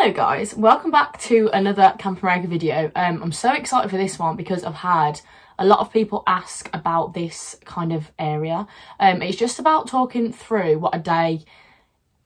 Hello guys, welcome back to another Camp America video. I'm so excited for this one because I've had a lot of people ask about this kind of area. It's just about talking through what a day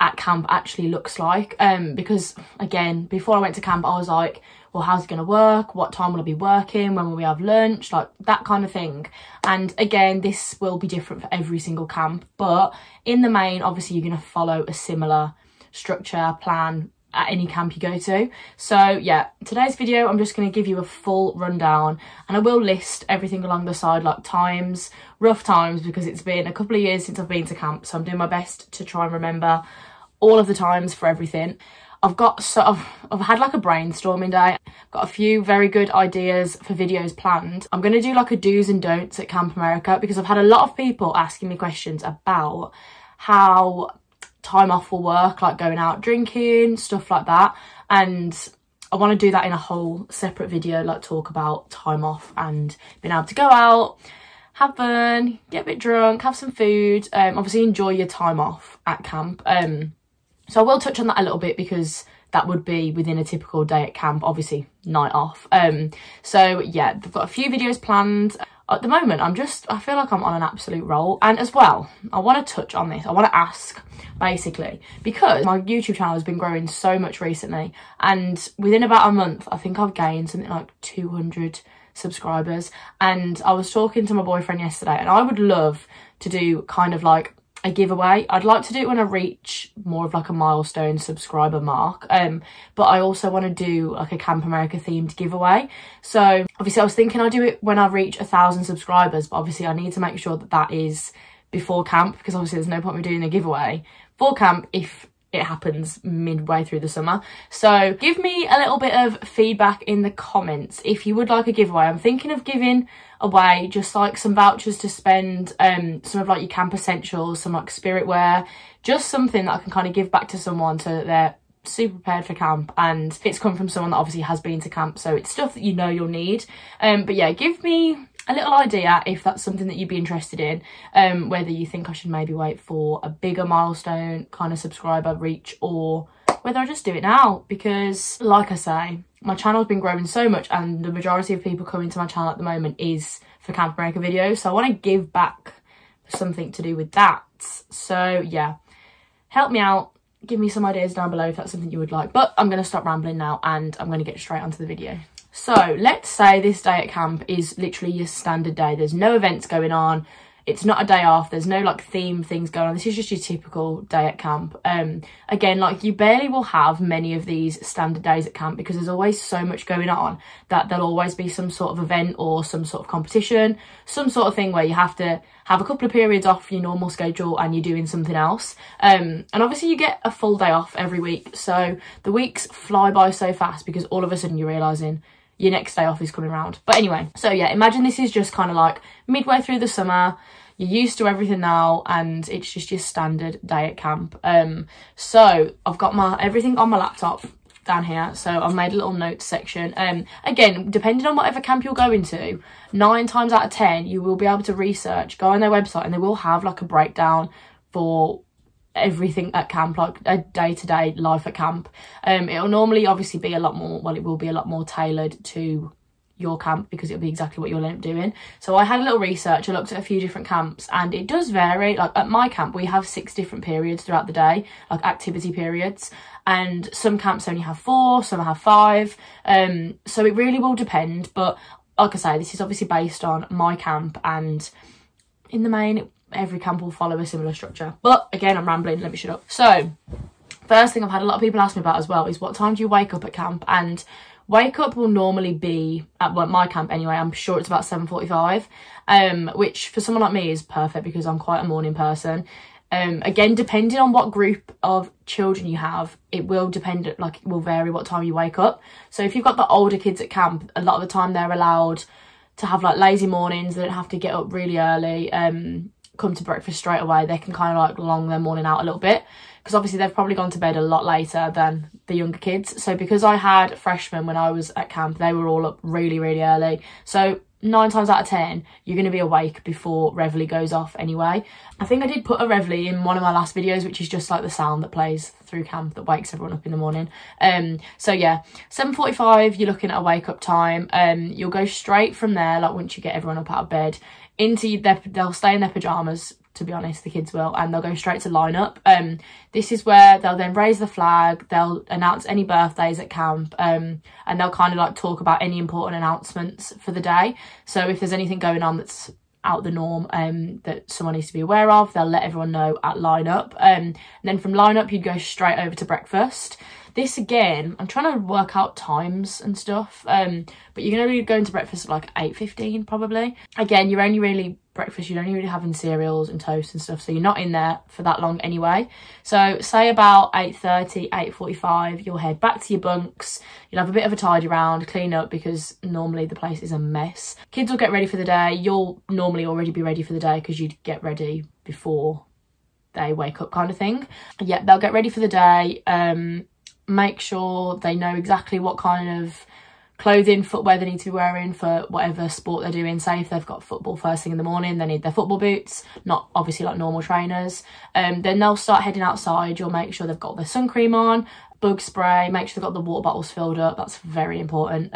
at camp actually looks like, because again, before I went to camp I was like, well, how's it going to work, what time will I be working, when will we have lunch, like that kind of thing. And again, this will be different for every single camp, but in the main obviously you're going to follow a similar structure plan at any camp you go to. So yeah, today's video I'm just going to give you a full rundown, and I will list everything along the side, like times, rough times, because it's been a couple of years since I've been to camp, so I'm doing my best to try and remember all of the times for everything. I've had like a brainstorming day. I've got a few very good ideas for videos planned. I'm going to do like a do's and don'ts at Camp America, because I've had a lot of people asking me questions about how time off will work, like going out drinking, stuff like that. And I want to do that in a whole separate video, like talk about time off and being able to go out, have fun, get a bit drunk, have some food, obviously enjoy your time off at camp. So I will touch on that a little bit, because that would be within a typical day at camp, obviously night off. So yeah, I've got a few videos planned. At the moment, I feel like I'm on an absolute roll. And as well, I want to touch on this. I want to ask, basically, because my YouTube channel has been growing so much recently. And within about a month, I think I've gained something like 200 subscribers. And I was talking to my boyfriend yesterday, and I would love to do kind of like a giveaway. I'd like to do it when I reach more of like a milestone subscriber mark, but I also want to do like a Camp America themed giveaway. So obviously I was thinking I'll do it when I reach 1,000 subscribers, but obviously I need to make sure that that is before camp, because obviously there's no point in me doing a giveaway for camp if it happens midway through the summer. So give me a little bit of feedback in the comments if you would like a giveaway. I'm thinking of giving away just like some vouchers to spend, some of like your camp essentials, some like spirit wear, just something that I can kind of give back to someone so that they're super prepared for camp, and it's come from someone that obviously has been to camp, so it's stuff that you know you'll need. But yeah, give me a little idea if that's something that you'd be interested in, whether you think I should maybe wait for a bigger milestone kind of subscriber reach, or whether I just do it now, because like I say, my channel's been growing so much and the majority of people coming to my channel at the moment is for Camp America videos, so I want to give back something to do with that. So yeah, help me out, give me some ideas down below if that's something you would like. But I'm going to stop rambling now and I'm going to get straight onto the video. So let's say this day at camp is literally your standard day. There's no events going on. It's not a day off. There's no like theme things going on. This is just your typical day at camp. Again, like you barely will have many of these standard days at camp, because there's always so much going on that there'll always be some sort of event or some sort of competition, some sort of thing where you have to have a couple of periods off your normal schedule and you're doing something else. And obviously you get a full day off every week. So the weeks fly by so fast, because all of a sudden you're realising your next day off is coming around. But anyway, so yeah, imagine this is just kind of like midway through the summer, you're used to everything now, and it's just your standard day at camp. So I've got everything on my laptop down here, so I've made a little notes section. Again, depending on whatever camp you're going to, 9 times out of 10 you will be able to research, go on their website, and they will have like a breakdown for everything at camp, like a day-to-day life at camp. It'll normally obviously be a lot more, well, it will be a lot more tailored to your camp, because it'll be exactly what you'll end up doing. So I had a little research, I looked at a few different camps, and it does vary. Like at my camp we have 6 different periods throughout the day, like activity periods, and some camps only have 4, some have 5, so it really will depend. But like I say, this is obviously based on my camp, and in the main every camp will follow a similar structure. But again, I'm rambling, let me shut up. So first thing I've had a lot of people ask me about as well is, what time do you wake up at camp? And wake up will normally be, at my camp anyway, I'm sure it's about 7:45, which for someone like me is perfect, because I'm quite a morning person. Again, depending on what group of children you have, it will depend, like it will vary what time you wake up. So if you've got the older kids at camp, a lot of the time they're allowed to have like lazy mornings. They don't have to get up really early, come to breakfast straight away. They can kind of like long their morning out a little bit, because obviously they've probably gone to bed a lot later than the younger kids. So because I had freshmen when I was at camp, they were all up really, really early. So 9 times out of 10 you're going to be awake before reveille goes off anyway. I think I did put a reveille in one of my last videos, which is just like the sound that plays through camp that wakes everyone up in the morning. So yeah, 7:45 you're looking at a wake up time. You'll go straight from there, like once you get everyone up out of bed, into they'll stay in their pajamas, to be honest, the kids will, and they'll go straight to line up. This is where they'll then raise the flag, they'll announce any birthdays at camp, and they'll kind of like talk about any important announcements for the day. So if there's anything going on that's out the norm that someone needs to be aware of, they'll let everyone know at line up. And then from line up you'd go straight over to breakfast. This again, I'm trying to work out times and stuff, but you're going to be going to breakfast at like 8:15 probably. Again, you're only really you're only really having cereals and toast and stuff, so you're not in there for that long anyway. So say about 8:30, 8:45 you'll head back to your bunks. You'll have a bit of a tidy round, clean up, because normally the place is a mess. Kids will get ready for the day. You'll normally already be ready for the day because you'd get ready before they wake up, kind of thing. Yeah, they'll get ready for the day. Make sure they know exactly what kind of clothing, footwear they need to be wearing for whatever sport they're doing. Say if they've got football first thing in the morning, they need their football boots, not obviously like normal trainers. Then they'll start heading outside. You'll make sure they've got their sun cream on, bug spray, make sure they've got the water bottles filled up. That's very important.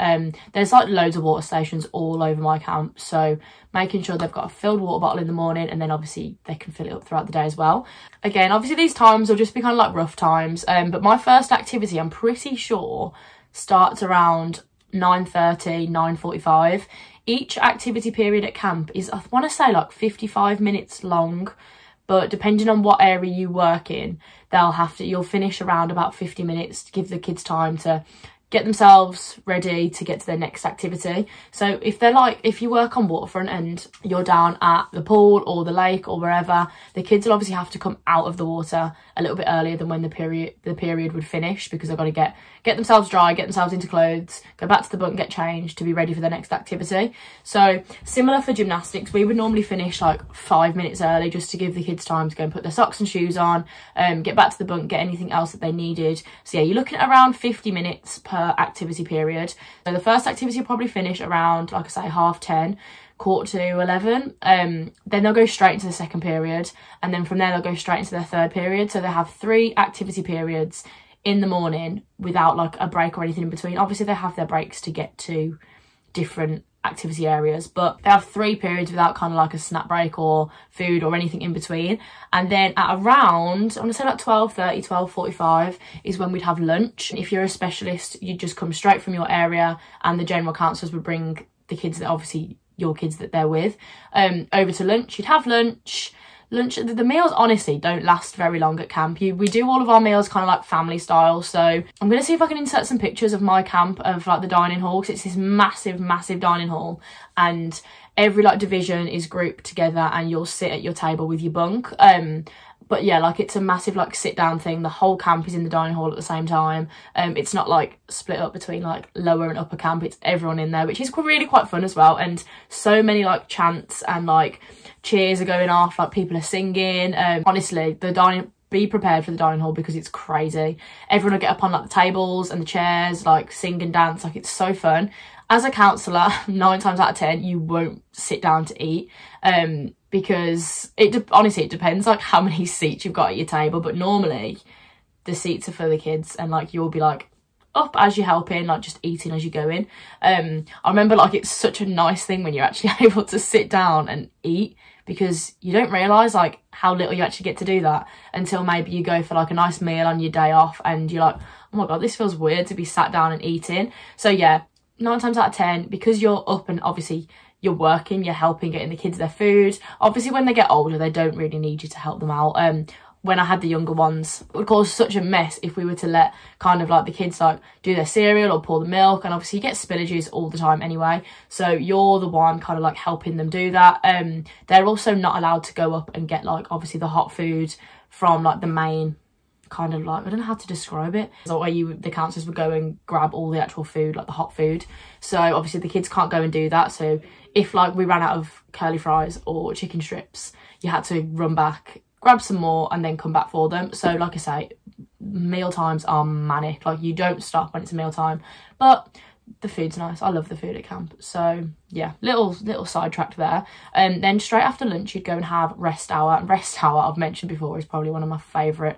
There's like loads of water stations all over my camp, so making sure they've got a filled water bottle in the morning, and then obviously they can fill it up throughout the day as well. Again, obviously these times will just be kind of like rough times, but my first activity, I'm pretty sure, starts around 9:30, 9:45. Each activity period at camp is, I want to say, like 55 minutes long, but depending on what area you work in, you'll finish around about 50 minutes to give the kids time to get themselves ready to get to their next activity. So if you work on waterfront and you're down at the pool or the lake or wherever, the kids will obviously have to come out of the water a little bit earlier than when the period would finish, because they've got to get themselves dry, get themselves into clothes, go back to the bunk, get changed to be ready for the next activity. So similar for gymnastics, we would normally finish like 5 minutes early just to give the kids time to go and put their socks and shoes on, get back to the bunk, get anything else that they needed. So yeah, you're looking at around 50 minutes per activity period. So the first activity will probably finish around, like I say, 10:30, 10:45, then they'll go straight into the second period, and then from there they'll go straight into their third period. So they have 3 activity periods in the morning without like a break or anything in between. Obviously they have their breaks to get to different activity areas, but they have 3 periods without kind of like a snack break or food or anything in between. And then at around, I'm gonna say like 12:30, 12:45 is when we'd have lunch. If you're a specialist, you'd just come straight from your area, and the general counsellors would bring the kids that obviously your kids that they're with over to lunch. You'd have lunch. The meals honestly don't last very long at camp. We do all of our meals kind of like family style, so I'm going to see if I can insert some pictures of my camp of like the dining hall, because it's this massive dining hall, and every like division is grouped together and you'll sit at your table with your bunk. But yeah, like it's a massive like sit down thing. The whole camp is in the dining hall at the same time. It's not like split up between like lower and upper camp. It's everyone in there, which is really quite fun as well. And so many like chants and like cheers are going off, like people are singing. Honestly, be prepared for the dining hall because it's crazy. Everyone will get up on like the tables and the chairs, like sing and dance. Like it's so fun. As a counsellor, 9 times out of 10 you won't sit down to eat, because honestly it depends like how many seats you've got at your table, but normally the seats are for the kids, and like you'll be like up as you're helping, like just eating as you go in. I remember like it's such a nice thing when you're actually able to sit down and eat, because you don't realise like how little you actually get to do that until maybe you go for like a nice meal on your day off and you're like, oh my god, this feels weird to be sat down and eating. So yeah, 9 times out of 10, because you're up and obviously you're working, you're helping getting the kids their food. Obviously when they get older they don't really need you to help them out. When I had the younger ones, it would cause such a mess if we were to let kind of like the kids like do their cereal or pour the milk, and obviously you get spillages all the time anyway, so you're the one kind of like helping them do that. They're also not allowed to go up and get like obviously the hot food from like the main kind of like, I don't know how to describe it, so where the counsellors would go and grab all the actual food, like the hot food. So obviously the kids can't go and do that, so if like we ran out of curly fries or chicken strips, you had to run back, grab some more and then come back for them. So like I say, meal times are manic. Like you don't stop when it's meal time, but the food's nice. I love the food at camp. So yeah, little sidetracked there. Then straight after lunch, you'd go and have rest hour. And rest hour, I've mentioned before, is probably one of my favourite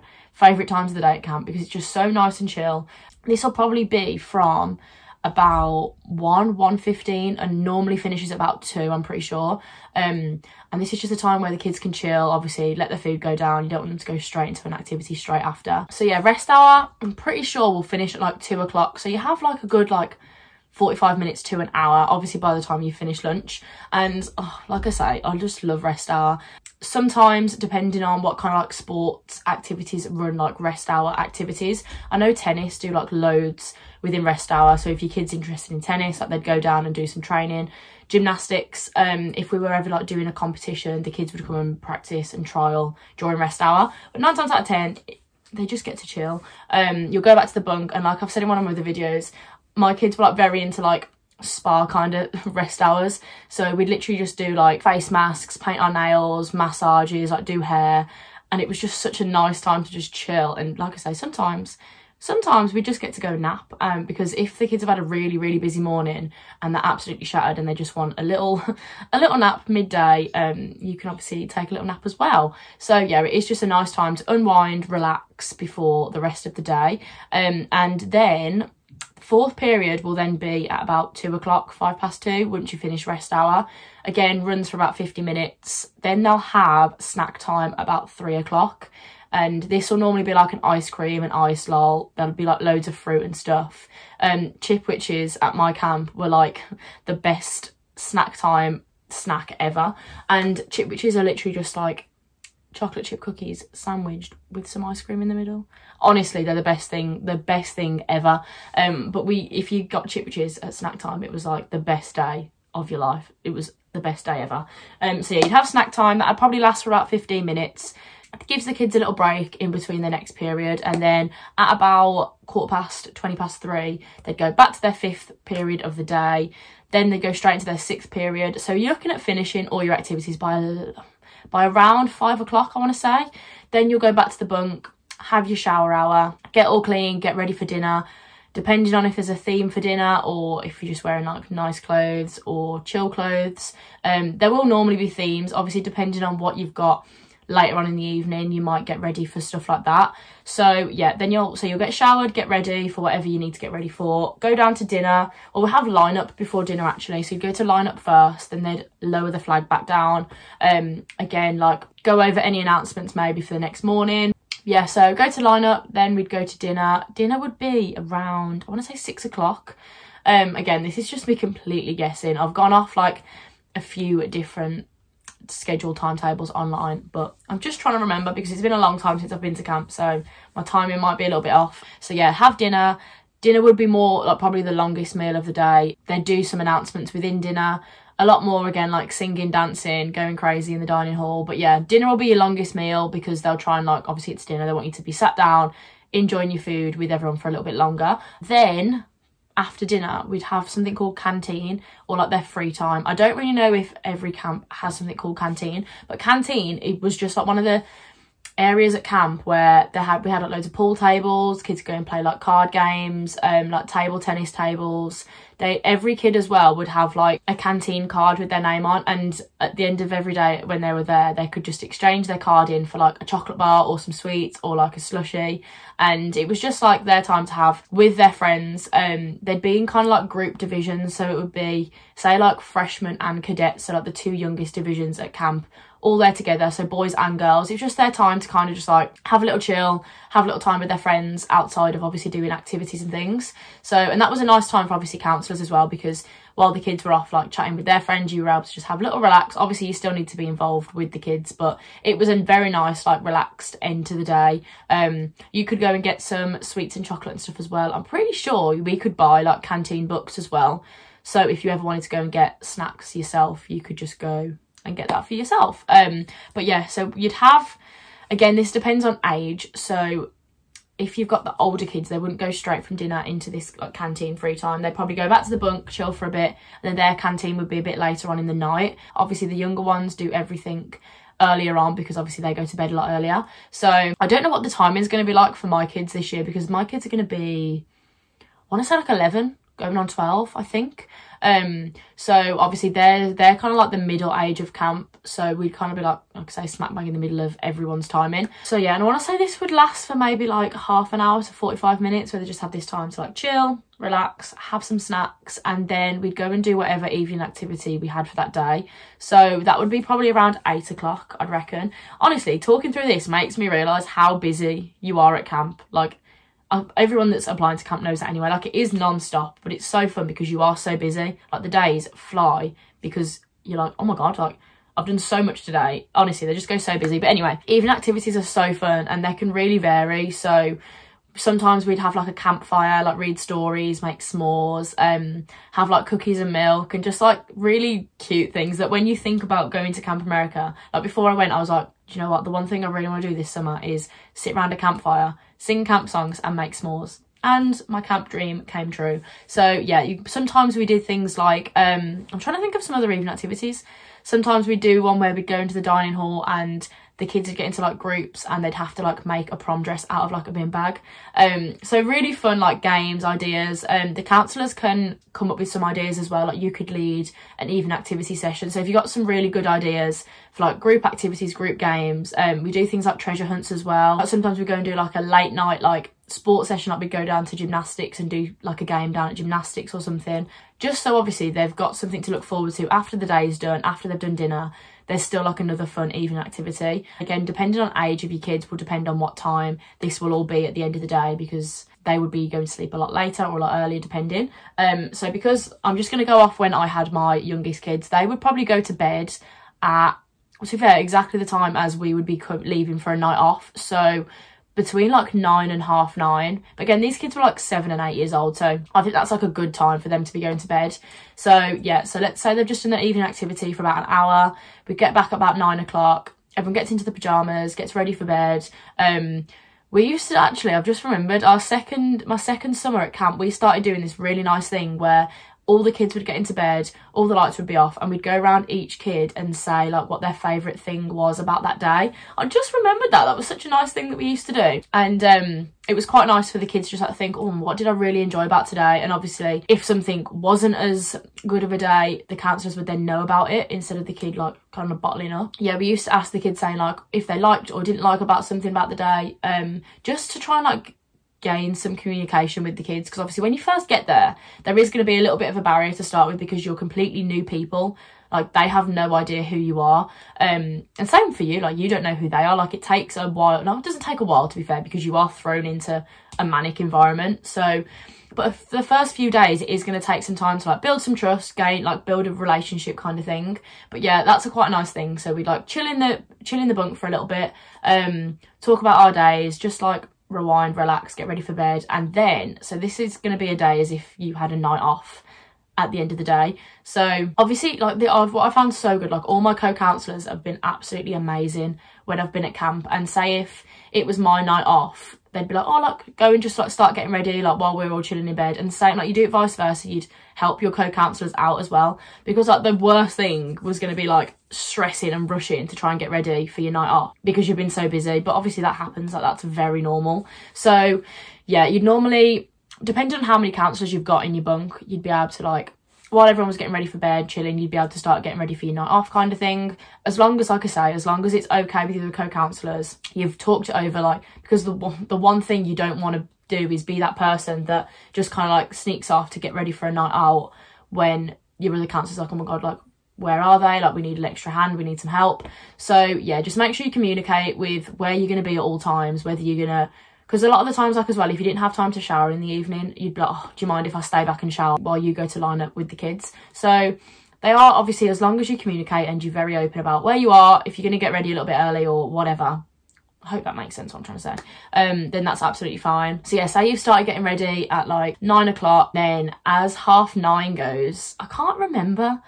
times of the day at camp, because it's just so nice and chill. This will probably be from about 1:15 and normally finishes at about 2, I'm pretty sure. And this is just a time where the kids can chill, obviously let the food go down. You don't want them to go straight into an activity straight after. So yeah, rest hour, I'm pretty sure will finish at like 2 o'clock. So you have like a good like 45 minutes to an hour, obviously by the time you finish lunch. And like I say, I just love rest hour. Sometimes, depending on what kind of like sports activities run like rest hour activities. I know tennis do like loads within rest hour, so if your kid's interested in tennis, like they'd go down and do some training. Gymnastics, if we were ever like doing a competition, the kids would come and practice and trial during rest hour. But 9 times out of 10, they just get to chill. You'll go back to the bunk, and like I've said in one of my other videos, my kids were like very into like spa kind of rest hours. So we'd literally just do like face masks, paint our nails, massages, like do hair. And it was just such a nice time to just chill. And like I say, sometimes we just get to go nap, because if the kids have had a really busy morning and they're absolutely shattered and they just want a little nap midday, you can obviously take a little nap as well. So yeah, it is just a nice time to unwind, relax before the rest of the day. And then fourth period will then be at about 2 o'clock, 2:05 once you finish rest hour. Again, runs for about 50 minutes. Then they'll have snack time about 3 o'clock. And this will normally be like an ice cream and ice lol. There'll be like loads of fruit and stuff. Chipwiches at my camp were like the best snack ever. And chipwiches are literally just like chocolate chip cookies sandwiched with some ice cream in the middle. Honestly, they're the best thing ever. But if you got chipwiches at snack time, it was like the best day of your life. It was the best day ever. So yeah, you'd have snack time. That'd probably last for about 15 minutes. It gives the kids a little break in between the next period, and then at about 3:15, they'd go back to their 5th period of the day. Then they go straight into their 6th period. So you're looking at finishing all your activities by around 5 o'clock, I want to say. Then you'll go back to the bunk, have your shower hour, get all clean, get ready for dinner. Depending on if there's a theme for dinner or if you're just wearing like nice clothes or chill clothes. There will normally be themes, obviously depending on what you've got later on in the evening. You might get ready for stuff like that. So yeah, then you'll get showered, get ready for whatever you need to get ready for, go down to dinner, or we'll have line up before dinner actually. So you go to line up first, then they'd lower the flag back down. Again, like go over any announcements maybe for the next morning. Yeah, so go to line up, then we'd go to dinner. Dinner would be around, I want to say 6 o'clock. Again, this is just me completely guessing. I've gone off like a few different scheduled timetables online, but I'm just trying to remember because it's been a long time since I've been to camp, so my timing might be a little bit off. So yeah, have dinner. Dinner would be more like probably the longest meal of the day. They'd do some announcements within dinner. A lot more, again, like singing, dancing, going crazy in the dining hall. But yeah, dinner will be your longest meal because they'll try and like, obviously it's dinner, they want you to be sat down, enjoying your food with everyone for a little bit longer. Then after dinner, we'd have something called Canteen, or like their free time. I don't really know if every camp has something called Canteen, but Canteen, it was just like one of the areas at camp where we had like loads of pool tables, kids go and play like card games, like table tennis tables. Every kid as well would have like a canteen card with their name on, and at the end of every day when they were there, they could just exchange their card in for like a chocolate bar or some sweets or like a slushie. And it was just like their time to have with their friends. They'd be in kind of like group divisions, so it would be say like freshmen and cadets, so like the 2 youngest divisions at camp, all there together, so boys and girls. It's just their time to kind of just like have a little chill, have a little time with their friends outside of obviously doing activities and things. So, and that was a nice time for obviously counsellors as well, because while the kids were off like chatting with their friends, you were able to just have a little relax. Obviously you still need to be involved with the kids, but it was a very nice like relaxed end to the day. You could go and get some sweets and chocolate and stuff as well. I'm pretty sure we could buy like canteen books as well, so if you ever wanted to go and get snacks yourself, you could just go and get that for yourself. But yeah, so you'd have, again, this depends on age. So if you've got the older kids, they wouldn't go straight from dinner into this like canteen free time. They'd probably go back to the bunk, chill for a bit, and then their canteen would be a bit later on in the night. Obviously the younger ones do everything earlier on because obviously they go to bed a lot earlier. So I don't know what the timing is going to be like for my kids this year, because my kids are going to be, I want to say like 11 going on 12, I think. So obviously they're kind of like the middle age of camp, so we'd kind of be like I say, smack bang in the middle of everyone's timing. So yeah, and I want to say this would last for maybe like half an hour to 45 minutes, where they just have this time to like chill, relax, have some snacks, and then we'd go and do whatever evening activity we had for that day. So that would be probably around 8 o'clock, I'd reckon. Honestly, talking through this makes me realise how busy you are at camp. Like, everyone that's applying to camp knows that anyway. Like, it is non-stop, but it's so fun because you are so busy. Like, the days fly because you're like, oh my god, like, I've done so much today. Honestly, they just go so busy. But anyway, evening activities are so fun and they can really vary. So sometimes we'd have like a campfire, like read stories, make s'mores, have like cookies and milk, and just like really cute things that when you think about going to Camp America, like before I went, I was like, do you know what, the one thing I really want to do this summer is sit around a campfire, sing camp songs and make s'mores. And my camp dream came true. So yeah, sometimes we did things like, I'm trying to think of some other evening activities. Sometimes we'd do one where we'd go into the dining hall and the kids would get into like groups and they'd have to like make a prom dress out of like a bin bag. So really fun like games, ideas. The counsellors can come up with some ideas as well. Like, you could lead an evening activity session. So if you got some really good ideas for like group activities, group games, we do things like treasure hunts as well. Like, sometimes we go and do like a late night like sports session, like we'd go down to gymnastics and do like a game down at gymnastics or something, just so obviously they've got something to look forward to after the day is done, after they've done dinner. There's still like another fun evening activity. Again, depending on age of your kids will depend on what time this will all be at the end of the day, because they would be going to sleep a lot later or a lot earlier depending. So because I'm just going to go off when I had my youngest kids, they would probably go to bed at, to be fair, exactly the time as we would be leaving for a night off. So between like 9 and half 9. But again, these kids were like 7 and 8 years old, so I think that's like a good time for them to be going to bed. So yeah, so let's say they've just done their evening activity for about an hour. We get back at about 9 o'clock. Everyone gets into the pyjamas, gets ready for bed. We used to actually, I've just remembered, my second summer at camp, we started doing this really nice thing where all the kids would get into bed, all the lights would be off, and we'd go around each kid and say like what their favourite thing was about that day. I just remembered that was such a nice thing that we used to do. And it was quite nice for the kids to just like think, oh, what did I really enjoy about today? And obviously if something wasn't as good of a day, the counsellors would then know about it instead of the kid like kind of bottling up. Yeah, we used to ask the kids saying like if they liked or didn't like about something about the day, just to try and like gain some communication with the kids, because obviously when you first get there is going to be a little bit of a barrier to start with because you're completely new people. Like, they have no idea who you are, and same for you, like you don't know who they are. Like, it takes a while. No, it doesn't take a while, to be fair, because you are thrown into a manic environment. So but for the first few days it is going to take some time to like build some trust, build a relationship kind of thing. But yeah, that's quite a nice thing. So we'd like chill in the bunk for a little bit, talk about our days, just like rewind, relax, get ready for bed. And then, so this is going to be a day as if you had a night off at the end of the day. So obviously, like, what I found so good, like all my co-counsellors have been absolutely amazing when I've been at camp. And say if it was my night off, they'd be like, oh, like, go and just like start getting ready like while we're all chilling in bed. And same, like, you do it vice versa, you'd help your co-counsellors out as well, because like the worst thing was going to be like stressing and rushing to try and get ready for your night off because you've been so busy. But obviously that happens, like that's very normal. So yeah, you'd normally, depending on how many counsellors you've got in your bunk, you'd be able to like, while everyone was getting ready for bed, chilling, you'd be able to start getting ready for your night off kind of thing. As long as, like I say, as long as it's okay with your co-counsellors, you've talked it over, like, because the one thing you don't want to do is be that person that just kind of like sneaks off to get ready for a night out when your other counsellor's like, oh my god, like, where are they? Like, we need an extra hand, we need some help. So yeah, just make sure you communicate with where you're going to be at all times, whether you're going to, because a lot of the times, like as well, if you didn't have time to shower in the evening, you'd be like, oh, do you mind if I stay back and shower while you go to line up with the kids? So they are, obviously, as long as you communicate and you're very open about where you are, if you're going to get ready a little bit early or whatever, I hope that makes sense what I'm trying to say, then that's absolutely fine. So yeah, say you've started getting ready at like 9 o'clock, then as 9:30 goes, I can't remember,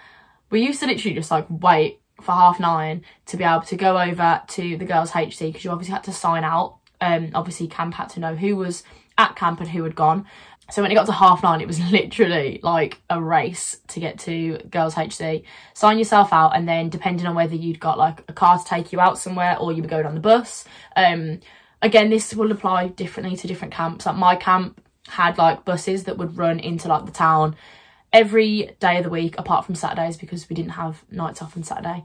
we used to literally just like wait for 9:30 to be able to go over to the girls' HC, because you obviously had to sign out. Obviously camp had to know who was at camp and who had gone. So when it got to 9:30, it was literally like a race to get to girls' HC. Sign yourself out, and then depending on whether you'd got like a car to take you out somewhere or you were going on the bus. Again, this will apply differently to different camps. Like my camp, had like buses that would run into like the town every day of the week apart from Saturdays, because we didn't have nights off on Saturday.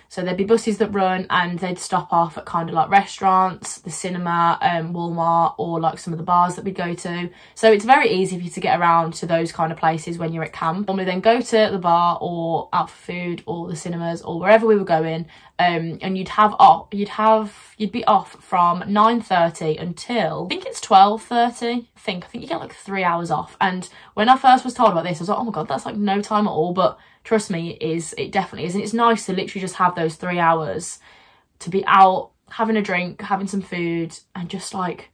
So there'd be buses that run and they'd stop off at kind of like restaurants, the cinema, Walmart, or like some of the bars that we'd go to. So it's very easy for you to get around to those kind of places when you're at camp. Normally then go to the bar or out for food or the cinemas or wherever we were going, and you'd be off from 9:30 until I think it's 12:30. I think you get like 3 hours off. And when I first was told about this, I was like, oh my god, that's like no time at all. But trust me, it definitely is. And it's nice to literally just have those 3 hours to be out having a drink, having some food, and just like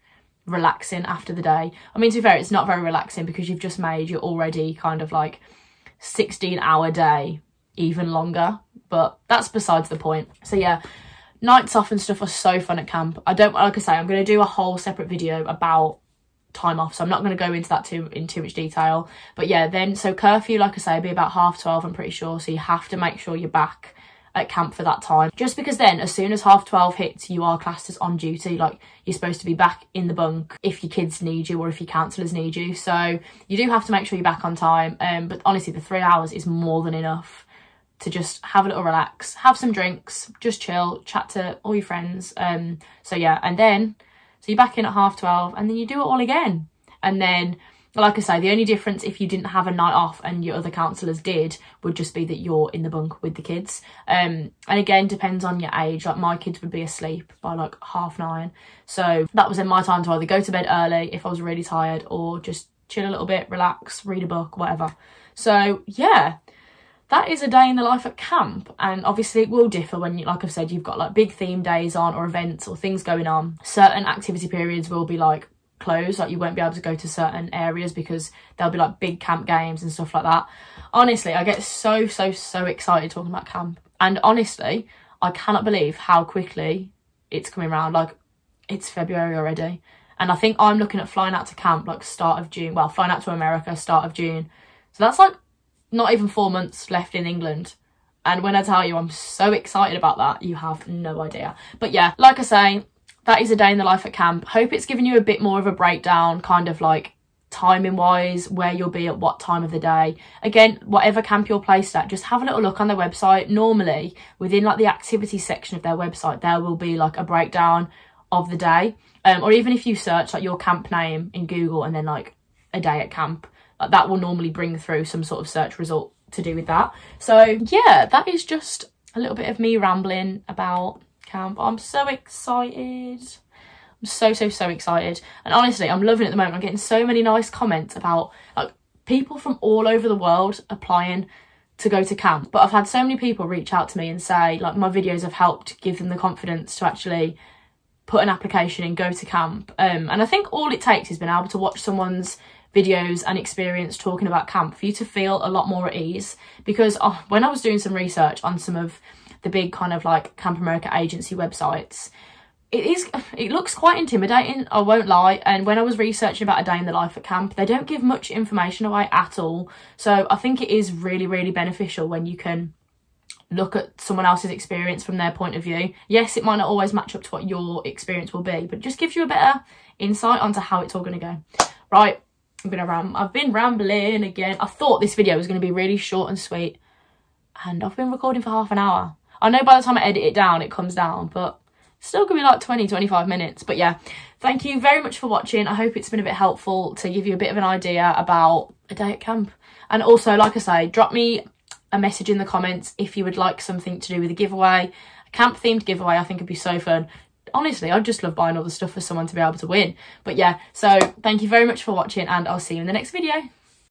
relaxing after the day. I mean, to be fair, it's not very relaxing because you've just made your already kind of like 16-hour day even longer, but that's besides the point. So yeah, nights off and stuff are so fun at camp. Like I say, I'm going to do a whole separate video about time off, so I'm not going to go into that in too much detail. But yeah, then so curfew, like I say, will be about 12:30, I'm pretty sure, so you have to make sure you're back at camp for that time, just because then as soon as 12:30 hits, you are classed as on duty. Like, you're supposed to be back in the bunk if your kids need you or if your counsellors need you, so you do have to make sure you're back on time. But honestly, the 3 hours is more than enough to just have a little relax, have some drinks, just chill, chat to all your friends. So yeah, and then so you're back in at 12:30 and then you do it all again. And then, like I say, the only difference if you didn't have a night off and your other counsellors did would just be that you're in the bunk with the kids. And again, depends on your age. Like, my kids would be asleep by like 9:30, so that was in my time to either go to bed early if I was really tired, or just chill a little bit, relax, read a book, whatever. So yeah, that is a day in the life at camp. And obviously it will differ when, like I've said, you've got like big theme days on or events or things going on. Certain activity periods will be like closed, like you won't be able to go to certain areas because there'll be like big camp games and stuff like that. Honestly, I get so excited talking about camp. And honestly, I cannot believe how quickly it's coming around. Like, it's February already. And I think I'm looking at flying out to camp like start of June. Well, flying out to America start of June. So that's like not even 4 months left in England. And when I tell you I'm so excited about that, you have no idea. But yeah, like I say, that is a day in the life at camp. Hope it's given you a bit more of a breakdown, kind of like timing wise, where you'll be at what time of the day. Again, whatever camp you're placed at, just have a little look on their website. Normally within like the activity section of their website, there will be like a breakdown of the day. Or even if you search like your camp name in Google and then like a day at camp, that will normally bring through some sort of search result to do with that. So yeah, that is just a little bit of me rambling about camp. I'm so excited. I'm so excited. And honestly, I'm loving it at the moment. I'm getting so many nice comments about like people from all over the world applying to go to camp. But I've had so many people reach out to me and say like my videos have helped give them the confidence to actually put an application in, go to camp. And I think all it takes is being able to watch someone's videos and experience talking about camp for you to feel a lot more at ease. Because when I was doing some research on some of the big kind of like Camp America agency websites, it looks quite intimidating, I won't lie. And when I was researching about a day in the life at camp, they don't give much information away at all. So I think it is really beneficial when you can look at someone else's experience from their point of view. Yes, it might not always match up to what your experience will be, but it just gives you a better insight onto how it's all going to go. Right, I've been rambling again. I thought this video was going to be really short and sweet, and I've been recording for half an hour. I know by the time I edit it down, it comes down, but it's still going to be like 20-25 minutes. But yeah, thank you very much for watching. I hope it's been a bit helpful to give you a bit of an idea about a day at camp. And also, like I say, drop me a message in the comments if you would like something to do with a giveaway. A camp themed giveaway, I think would be so fun. Honestly, I'd just love buying all the stuff for someone to be able to win. But yeah, so thank you very much for watching, and I'll see you in the next video.